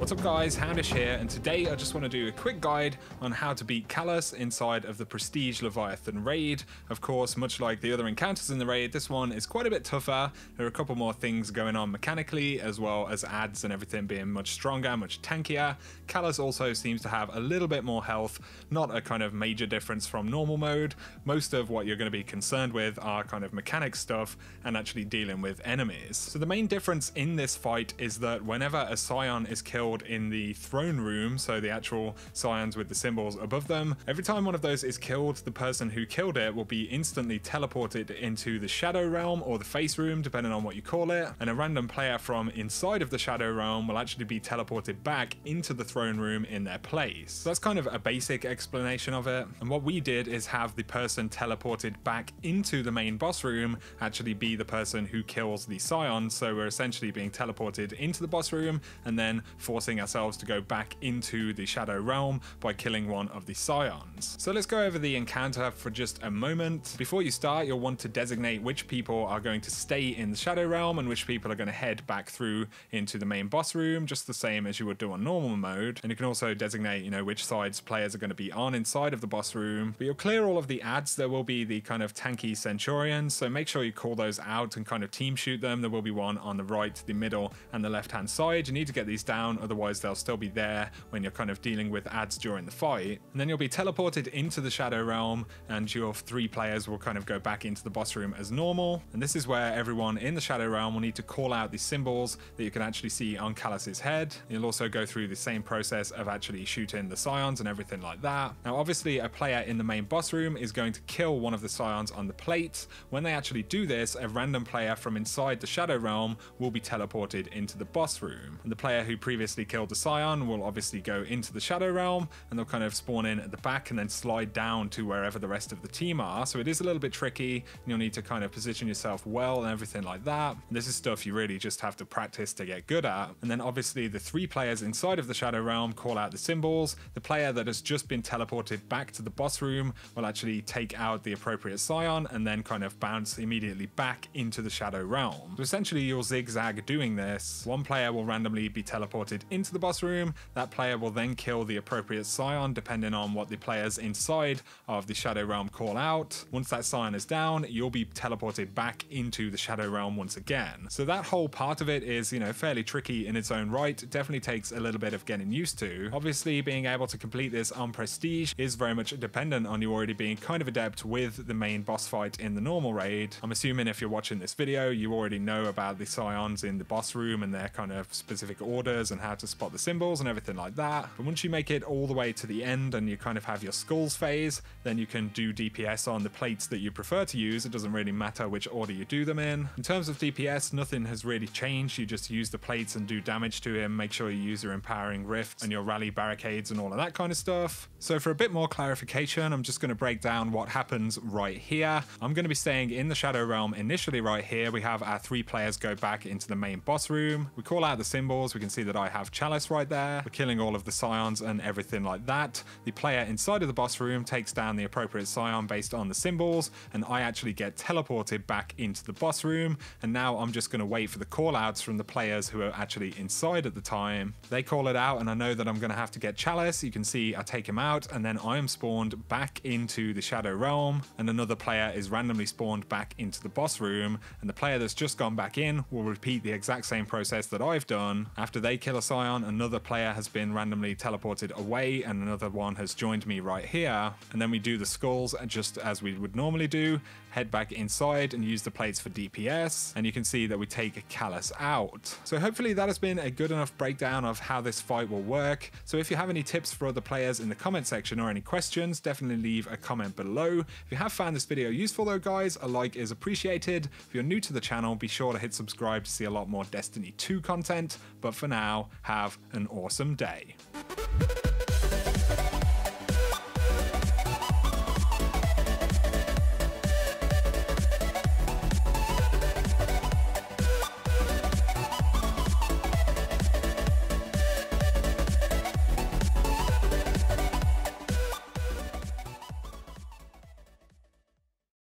What's up guys, Houndish here, and today I just want to do a quick guide on how to beat Calus inside of the Prestige Leviathan raid. Of course, much like the other encounters in the raid, this one is quite a bit tougher. There are a couple more things going on mechanically, as well as adds and everything being much stronger, much tankier. Calus also seems to have a little bit more health, not a kind of major difference from normal mode. Most of what you're going to be concerned with are kind of mechanic stuff and actually dealing with enemies. So the main difference in this fight is that whenever a scion is killed in the throne room, so the actual scions with the symbols above them, every time one of those is killed, the person who killed it will be instantly teleported into the shadow realm or the face room, depending on what you call it, and a random player from inside of the shadow realm will actually be teleported back into the throne room in their place. So that's kind of a basic explanation of it, and what we did is have the person teleported back into the main boss room actually be the person who kills the scion. So we're essentially being teleported into the boss room and then forcing ourselves to go back into the shadow realm by killing one of the scions. So let's go over the encounter for just a moment. Before you start, you'll want to designate which people are going to stay in the shadow realm and which people are going to head back through into the main boss room, just the same as you would do on normal mode. And you can also designate, which sides players are going to be on inside of the boss room. But you'll clear all of the adds. There will be the kind of tanky centurions, so make sure you call those out and kind of team shoot them. There will be one on the right, the middle, and the left hand side. You need to get these down, otherwise they'll still be there when you're kind of dealing with adds during the fight. And then you'll be teleported into the shadow realm and your 3 players will kind of go back into the boss room as normal. And this is where everyone in the shadow realm will need to call out the symbols that you can actually see on Calus's head. You'll also go through the same process of actually shooting the scions and everything like that. Now obviously a player in the main boss room is going to kill one of the scions on the plate. When they actually do this, a random player from inside the shadow realm will be teleported into the boss room. And the player who previously killed the scion will obviously go into the shadow realm and they'll kind of spawn in at the back and then slide down to wherever the rest of the team are. So it is a little bit tricky and you'll need to kind of position yourself well and everything like that. And this is stuff you really just have to practice to get good at. And then obviously the 3 players inside of the shadow realm call out the symbols. The player that has just been teleported back to the boss room will actually take out the appropriate scion and then kind of bounce immediately back into the shadow realm. So essentially you'll zigzag doing this. One player will randomly be teleported into the boss room. That player will then kill the appropriate scion depending on what the players inside of the shadow realm call out. Once that scion is down, you'll be teleported back into the shadow realm once again. So that whole part of it is, fairly tricky in its own right. It definitely takes a little bit of getting used to. Obviously being able to complete this on Prestige is very much dependent on you already being kind of adept with the main boss fight in the normal raid. I'm assuming if you're watching this video, you already know about the scions in the boss room and their kind of specific orders and how to spot the symbols and everything like that. But once you make it all the way to the end and you kind of have your skulls phase, then you can do DPS on the plates that you prefer to use. It doesn't really matter which order you do them in. In terms of DPS, nothing has really changed. You just use the plates and do damage to him. Make sure you use your empowering rifts and your rally barricades and all of that kind of stuff. So for a bit more clarification, I'm just going to break down what happens right here. I'm going to be staying in the shadow realm initially right here. We have our 3 players go back into the main boss room. We call out the symbols. We can see that I have Calus right there. We're killing all of the scions and everything like that. The player inside of the boss room takes down the appropriate scion based on the symbols, and I actually get teleported back into the boss room. And now I'm just going to wait for the call outs from the players who are actually inside at the time. They call it out and I know that I'm going to have to get Calus. You can see I take him out and then I am spawned back into the shadow realm, and another player is randomly spawned back into the boss room, and the player that's just gone back in will repeat the exact same process that I've done. After they kill a scion, another player has been randomly teleported away and another one has joined me right here, and then we do the skulls just as we would normally do, head back inside and use the plates for DPS, and you can see that we take Calus out. So hopefully that has been a good enough breakdown of how this fight will work. So if you have any tips for other players in the comment section or any questions, definitely leave a comment below. If you have found this video useful though guys, a like is appreciated. If you're new to the channel, be sure to hit subscribe to see a lot more Destiny 2 content, but for now, have an awesome day.